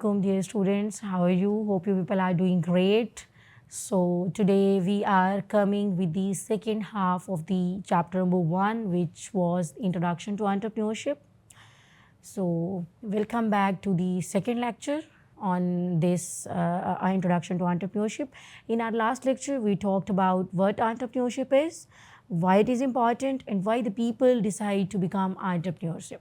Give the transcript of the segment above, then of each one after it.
alaikum, dear students. How are you? Hope you people are doing great. So today we are coming with the second half of the chapter number 1, which was Introduction to Entrepreneurship. So welcome back to the second lecture on this Introduction to Entrepreneurship. In our last lecture, we talked about what entrepreneurship is, why it is important, and why the people decide to become entrepreneurship.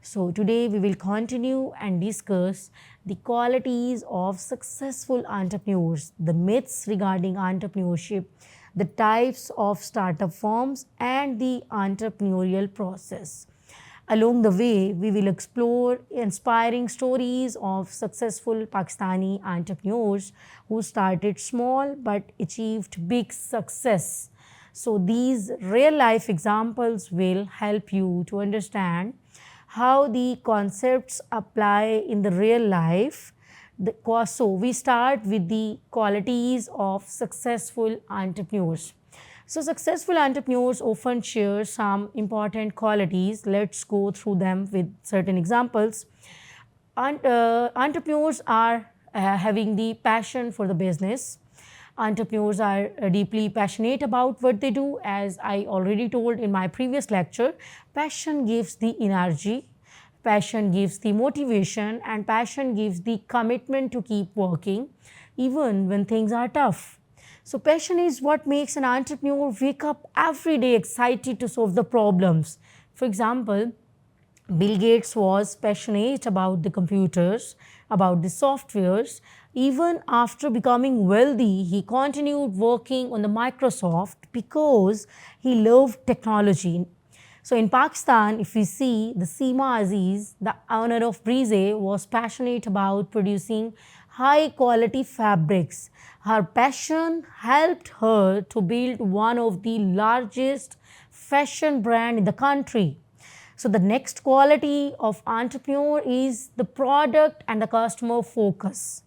So today we will continue and discuss the qualities of successful entrepreneurs, the myths regarding entrepreneurship, the types of startup firms, and the entrepreneurial process. Along the way, we will explore inspiring stories of successful Pakistani entrepreneurs who started small but achieved big success. So these real life examples will help you to understand how the concepts apply in the real life. So we start with the qualities of successful entrepreneurs. So successful entrepreneurs often share some important qualities. Let's go through them with certain examples. Entrepreneurs are having the passion for the business. Entrepreneurs are deeply passionate about what they do. As I already told in my previous lecture, passion gives the energy, passion gives the motivation, and passion gives the commitment to keep working even when things are tough. So passion is what makes an entrepreneur wake up every day excited to solve the problems. For example, Bill Gates was passionate about the computers, about the softwares. Even after becoming wealthy, he continued working on the Microsoft because he loved technology. So in Pakistan, if we see the Seema Aziz, the owner of Breeze, was passionate about producing high quality fabrics. Her passion helped her to build one of the largest fashion brand in the country. So the next quality of entrepreneur is the product and the customer focus.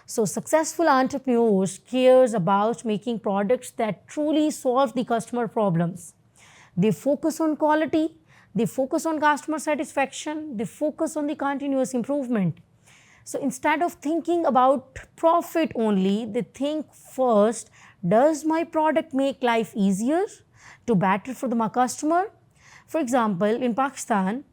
So successful entrepreneurs cares about making products that truly solve the customer problems. They focus on quality, they focus on customer satisfaction, they focus on the continuous improvement. So instead of thinking about profit only, they think first, does my product make life easier to better for the customer? For example, in Pakistan,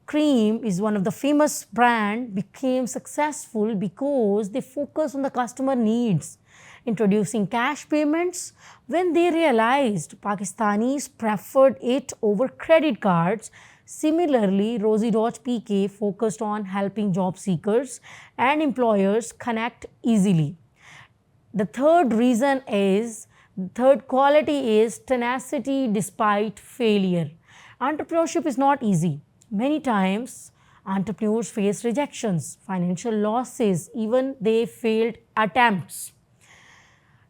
Cream is one of the famous brand became successful because they focus on the customer needs, introducing cash payments when they realized Pakistanis preferred it over credit cards. Similarly, Rosie.pk focused on helping job seekers and employers connect easily. The third quality is tenacity despite failure. Entrepreneurship is not easy. Many times, entrepreneurs face rejections, financial losses, even they failed attempts.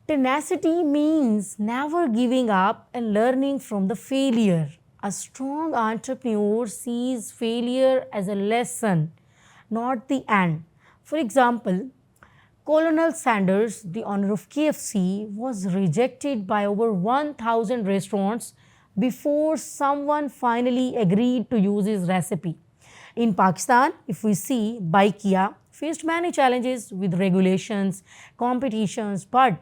Tenacity means never giving up and learning from the failure. A strong entrepreneur sees failure as a lesson, not the end. For example, Colonel Sanders, the owner of KFC, was rejected by over 1,000 restaurants before someone finally agreed to use his recipe. In Pakistan, if we see, Baikia faced many challenges with regulations, competitions, but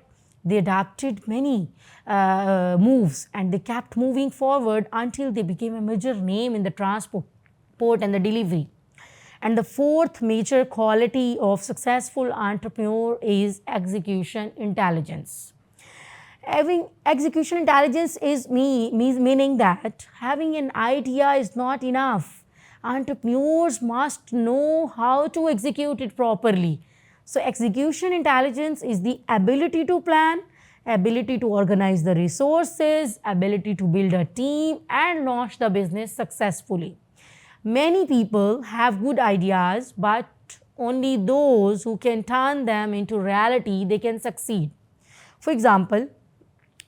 they adapted many moves and they kept moving forward until they became a major name in the transport and the delivery. And the fourth major quality of successful entrepreneur is execution intelligence. Having execution intelligence is meaning that having an idea is not enough. Entrepreneurs must know how to execute it properly. So execution intelligence is the ability to plan, ability to organize the resources, ability to build a team and launch the business successfully. Many people have good ideas, but only those who can turn them into reality, they can succeed. For example,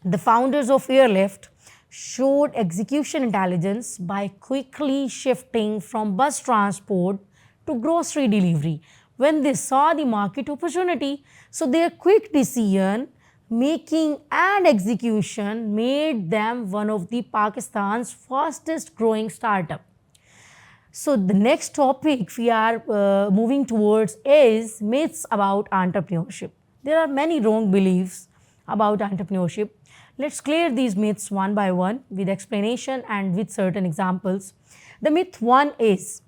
the founders of Airlift showed execution intelligence by quickly shifting from bus transport to grocery delivery when they saw the market opportunity. So their quick decision making and execution made them one of the Pakistan's fastest growing startup. So the next topic we are moving towards is myths about entrepreneurship. There are many wrong beliefs about entrepreneurship. Let's clear these myths one by one with explanation and with certain examples. The myth one is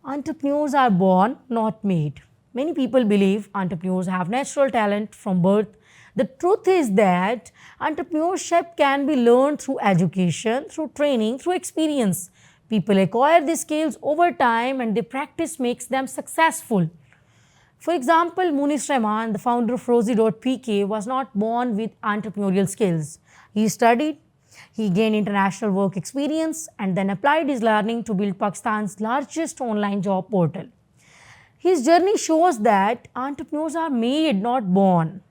entrepreneurs are born, not made. Many people believe entrepreneurs have natural talent from birth. The truth is that entrepreneurship can be learned through education, through training, through experience. People acquire these skills over time and the practice makes them successful. For example, Munis Rahman, the founder of Rosie.pk, was not born with entrepreneurial skills. He studied, he gained international work experience, and then applied his learning to build Pakistan's largest online job portal. His journey shows that entrepreneurs are made, not born.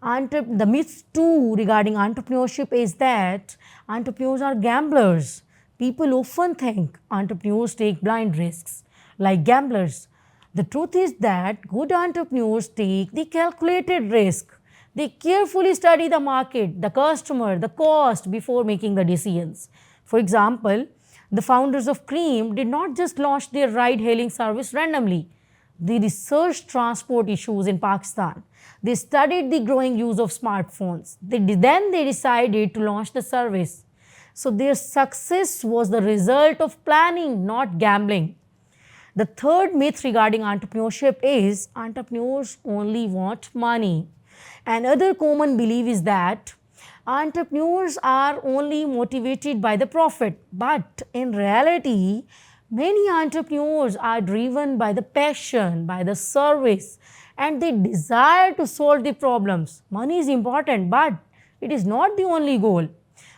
The myth too regarding entrepreneurship is that entrepreneurs are gamblers. People often think entrepreneurs take blind risks like gamblers. The truth is that good entrepreneurs take the calculated risk. They carefully study the market, the customer, the cost before making the decisions. For example, the founders of Cream did not just launch their ride-hailing service randomly. They researched transport issues in Pakistan. They studied the growing use of smartphones. Then they decided to launch the service. So their success was the result of planning, not gambling. The third myth regarding entrepreneurship is entrepreneurs only want money. Another common belief is that entrepreneurs are only motivated by the profit. But in reality, many entrepreneurs are driven by the passion, by the service, and they desire to solve the problems. Money is important, but it is not the only goal.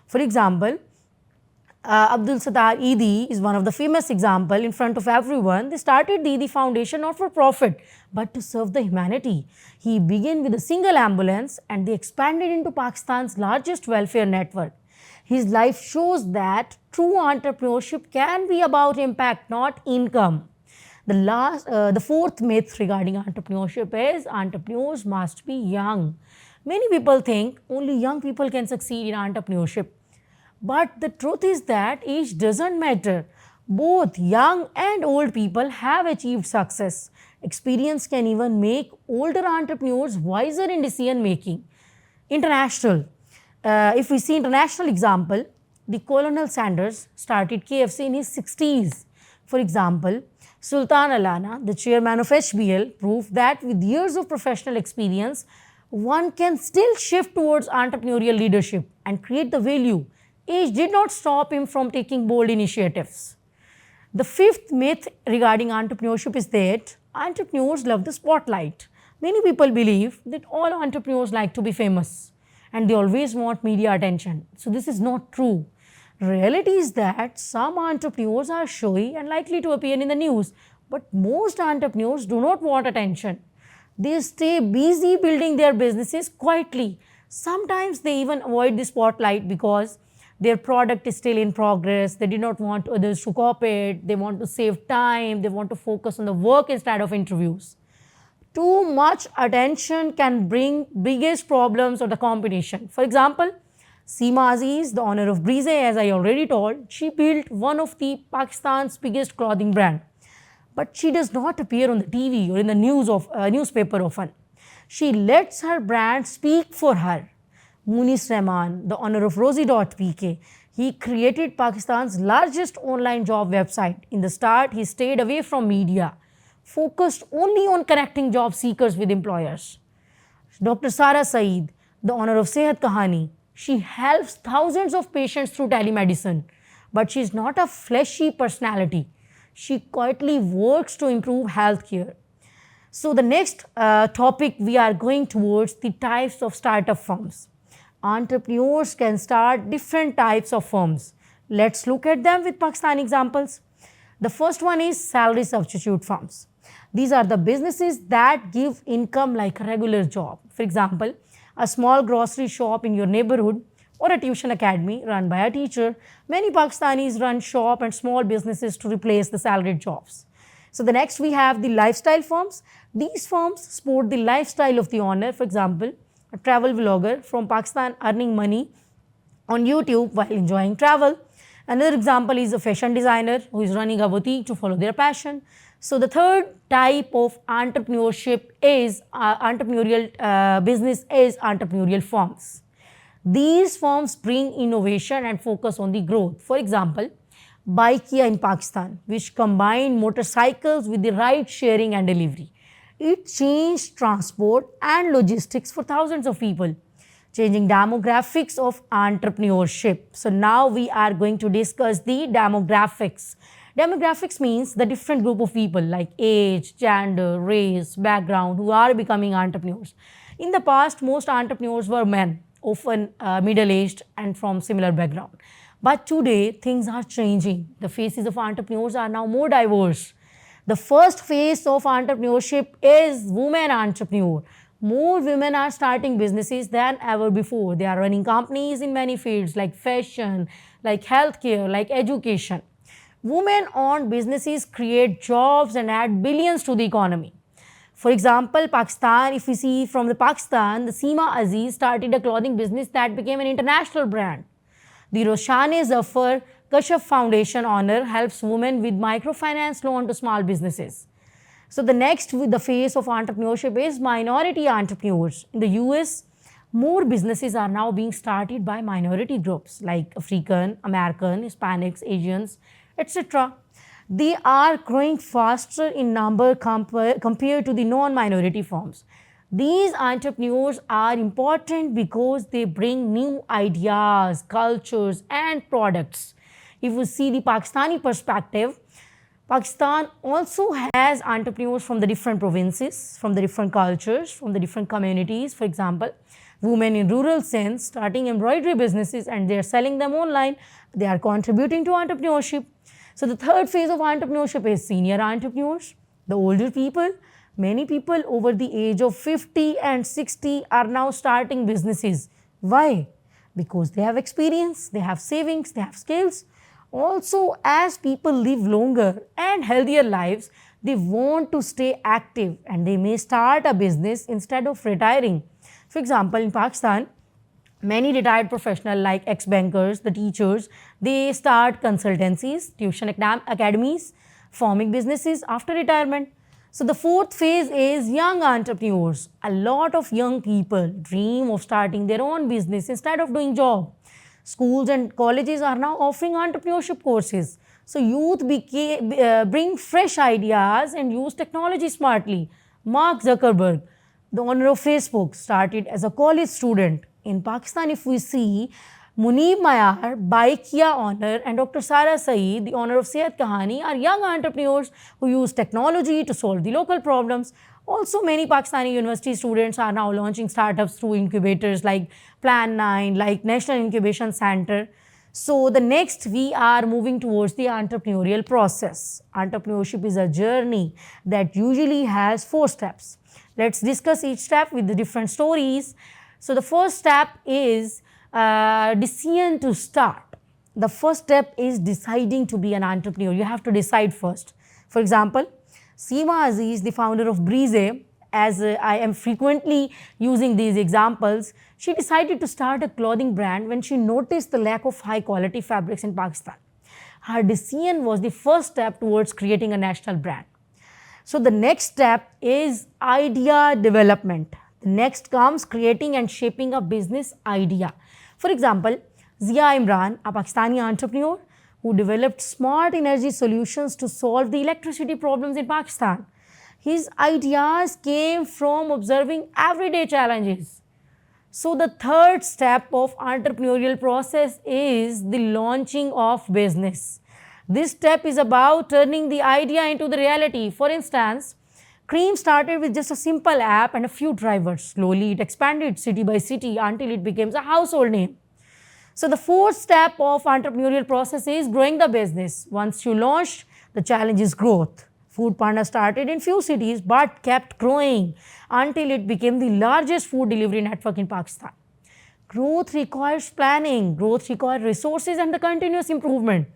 For example, Abdul Sattar Eidi is one of the famous example in front of everyone. They started the Eidi Foundation not for profit, but to serve the humanity. He began with a single ambulance and they expanded into Pakistan's largest welfare network. His life shows that true entrepreneurship can be about impact, not income. The fourth myth regarding entrepreneurship is entrepreneurs must be young. Many people think only young people can succeed in entrepreneurship. But the truth is that age doesn't matter. Both young and old people have achieved success. Experience can even make older entrepreneurs wiser in decision making. International. If we see international example, the Colonel Sanders started KFC in his 60s. For example, Sultan Alana, the chairman of HBL, proved that with years of professional experience, one can still shift towards entrepreneurial leadership and create the value. Age did not stop him from taking bold initiatives. The fifth myth regarding entrepreneurship is that entrepreneurs love the spotlight. Many people believe that all entrepreneurs like to be famous and they always want media attention. So this is not true. Reality is that some entrepreneurs are showy and likely to appear in the news, but most entrepreneurs do not want attention. They stay busy building their businesses quietly. Sometimes they even avoid the spotlight because their product is still in progress. They do not want others to copy it. They want to save time. They want to focus on the work instead of interviews. Too much attention can bring biggest problems or the competition. For example, Seema Aziz, the owner of Breeze, as I already told, she built one of the Pakistan's biggest clothing brand. But she does not appear on the TV or in the newspaper often. She lets her brand speak for her. Munis Rahman, the owner of Rosie.pk, he created Pakistan's largest online job website. In the start, he stayed away from media, focused only on connecting job seekers with employers. Dr. Sara Saeed, the owner of Sehat Kahani, she helps thousands of patients through telemedicine, but she is not a flashy personality. She quietly works to improve healthcare. So the next topic we are going towards the types of startup firms. Entrepreneurs can start different types of firms. Let's look at them with Pakistani examples. The first one is salary substitute firms. These are the businesses that give income like a regular job. For example, a small grocery shop in your neighborhood or a tuition academy run by a teacher. Many Pakistanis run shop and small businesses to replace the salaried jobs. So the next we have the lifestyle firms. These firms support the lifestyle of the owner. For example, a travel vlogger from Pakistan earning money on YouTube while enjoying travel. Another example is a fashion designer who is running a boutique to follow their passion. So the third type of entrepreneurship is entrepreneurial business is entrepreneurial firms. These firms bring innovation and focus on the growth. For example, Bikeya in Pakistan, which combined motorcycles with the ride sharing and delivery. It changed transport and logistics for thousands of people, changing demographics of entrepreneurship. So now we are going to discuss the demographics. Demographics means the different group of people like age, gender, race, background who are becoming entrepreneurs. In the past, most entrepreneurs were men, often middle-aged and from similar background. But today, things are changing. The faces of entrepreneurs are now more diverse. The first phase of entrepreneurship is women entrepreneur. More women are starting businesses than ever before. They are running companies in many fields like fashion, like healthcare, like education. Women-owned businesses create jobs and add billions to the economy. For example, Pakistan, if we see from the Pakistan, the Seema Aziz started a clothing business that became an international brand. The Roshane Zafar Kashaf Foundation owner helps women with microfinance loan to small businesses. So the next with the phase of entrepreneurship is minority entrepreneurs. In the US, more businesses are now being started by minority groups like African, American, Hispanics, Asians, etc. They are growing faster in number compared to the non-minority firms. These entrepreneurs are important because they bring new ideas, cultures, and products. If we see the Pakistani perspective, Pakistan also has entrepreneurs from the different provinces, from the different cultures, from the different communities. For example, women in rural sense starting embroidery businesses and they are selling them online. They are contributing to entrepreneurship. So the third phase of entrepreneurship is senior entrepreneurs, the older people. Many people over the age of 50 and 60 are now starting businesses. Why? Because they have experience, they have savings, they have skills. Also, as people live longer and healthier lives, they want to stay active and they may start a business instead of retiring. For example, in Pakistan, many retired professionals like ex-bankers, the teachers, they start consultancies, tuition academies, forming businesses after retirement. So the fourth phase is young entrepreneurs. A lot of young people dream of starting their own business instead of doing job. Schools and colleges are now offering entrepreneurship courses. So youth bring fresh ideas and use technology smartly. Mark Zuckerberg, the owner of Facebook, started as a college student. In Pakistan, if we see, Munib Mayar, Bikeya owner, and Dr. Sara Saeed, the owner of Sehat Kahani, are young entrepreneurs who use technology to solve the local problems. Also, many Pakistani university students are now launching startups through incubators like Plan 9, like National Incubation Center. So, the next we are moving towards the entrepreneurial process. Entrepreneurship is a journey that usually has 4 steps. Let's discuss each step with the different stories. So, the first step is decision to start. The first step is deciding to be an entrepreneur. You have to decide first. For example, Seema Aziz, the founder of Breeze, as I am frequently using these examples, she decided to start a clothing brand when she noticed the lack of high quality fabrics in Pakistan. Her decision was the first step towards creating a national brand. So the next step is idea development. The next comes creating and shaping a business idea. For example, Zia Imran, a Pakistani entrepreneur who developed smart energy solutions to solve the electricity problems in Pakistan. His ideas came from observing everyday challenges. So the third step of entrepreneurial process is the launching of business. This step is about turning the idea into the reality. For instance, Cream started with just a simple app and a few drivers. Slowly, it expanded city by city until it became a household name. So the fourth step of entrepreneurial process is growing the business. Once you launched, the challenge is growth. Food Panda started in few cities but kept growing until it became the largest food delivery network in Pakistan. Growth requires planning, growth requires resources and the continuous improvement.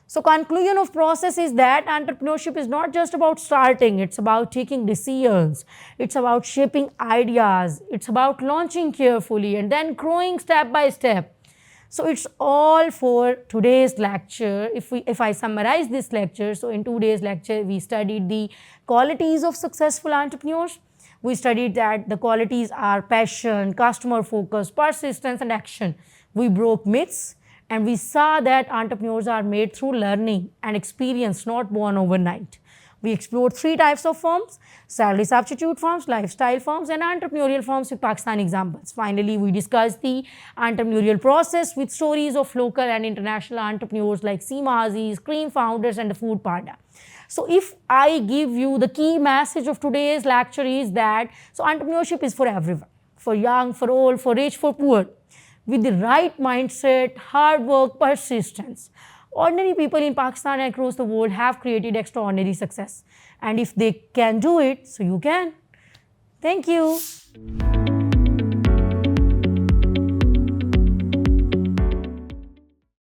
So conclusion of process is that entrepreneurship is not just about starting, it's about taking decisions, it's about shaping ideas, it's about launching carefully and then growing step by step. So it's all for today's lecture. If I summarize this lecture, so in today's lecture we studied the qualities of successful entrepreneurs. We studied that the qualities are passion, customer focus, persistence, and action. We broke myths and we saw that entrepreneurs are made through learning and experience, not born overnight. We explored three types of firms: salary substitute firms, lifestyle firms, and entrepreneurial firms with Pakistan examples. Finally, we discussed the entrepreneurial process with stories of local and international entrepreneurs like Seema Aziz, Cream Founders, and the Food Panda. So if I give you the key message of today's lecture is that so entrepreneurship is for everyone, for young, for old, for rich, for poor. With the right mindset, hard work, persistence, ordinary people in Pakistan and across the world have created extraordinary success. And if they can do it, so you can. Thank you.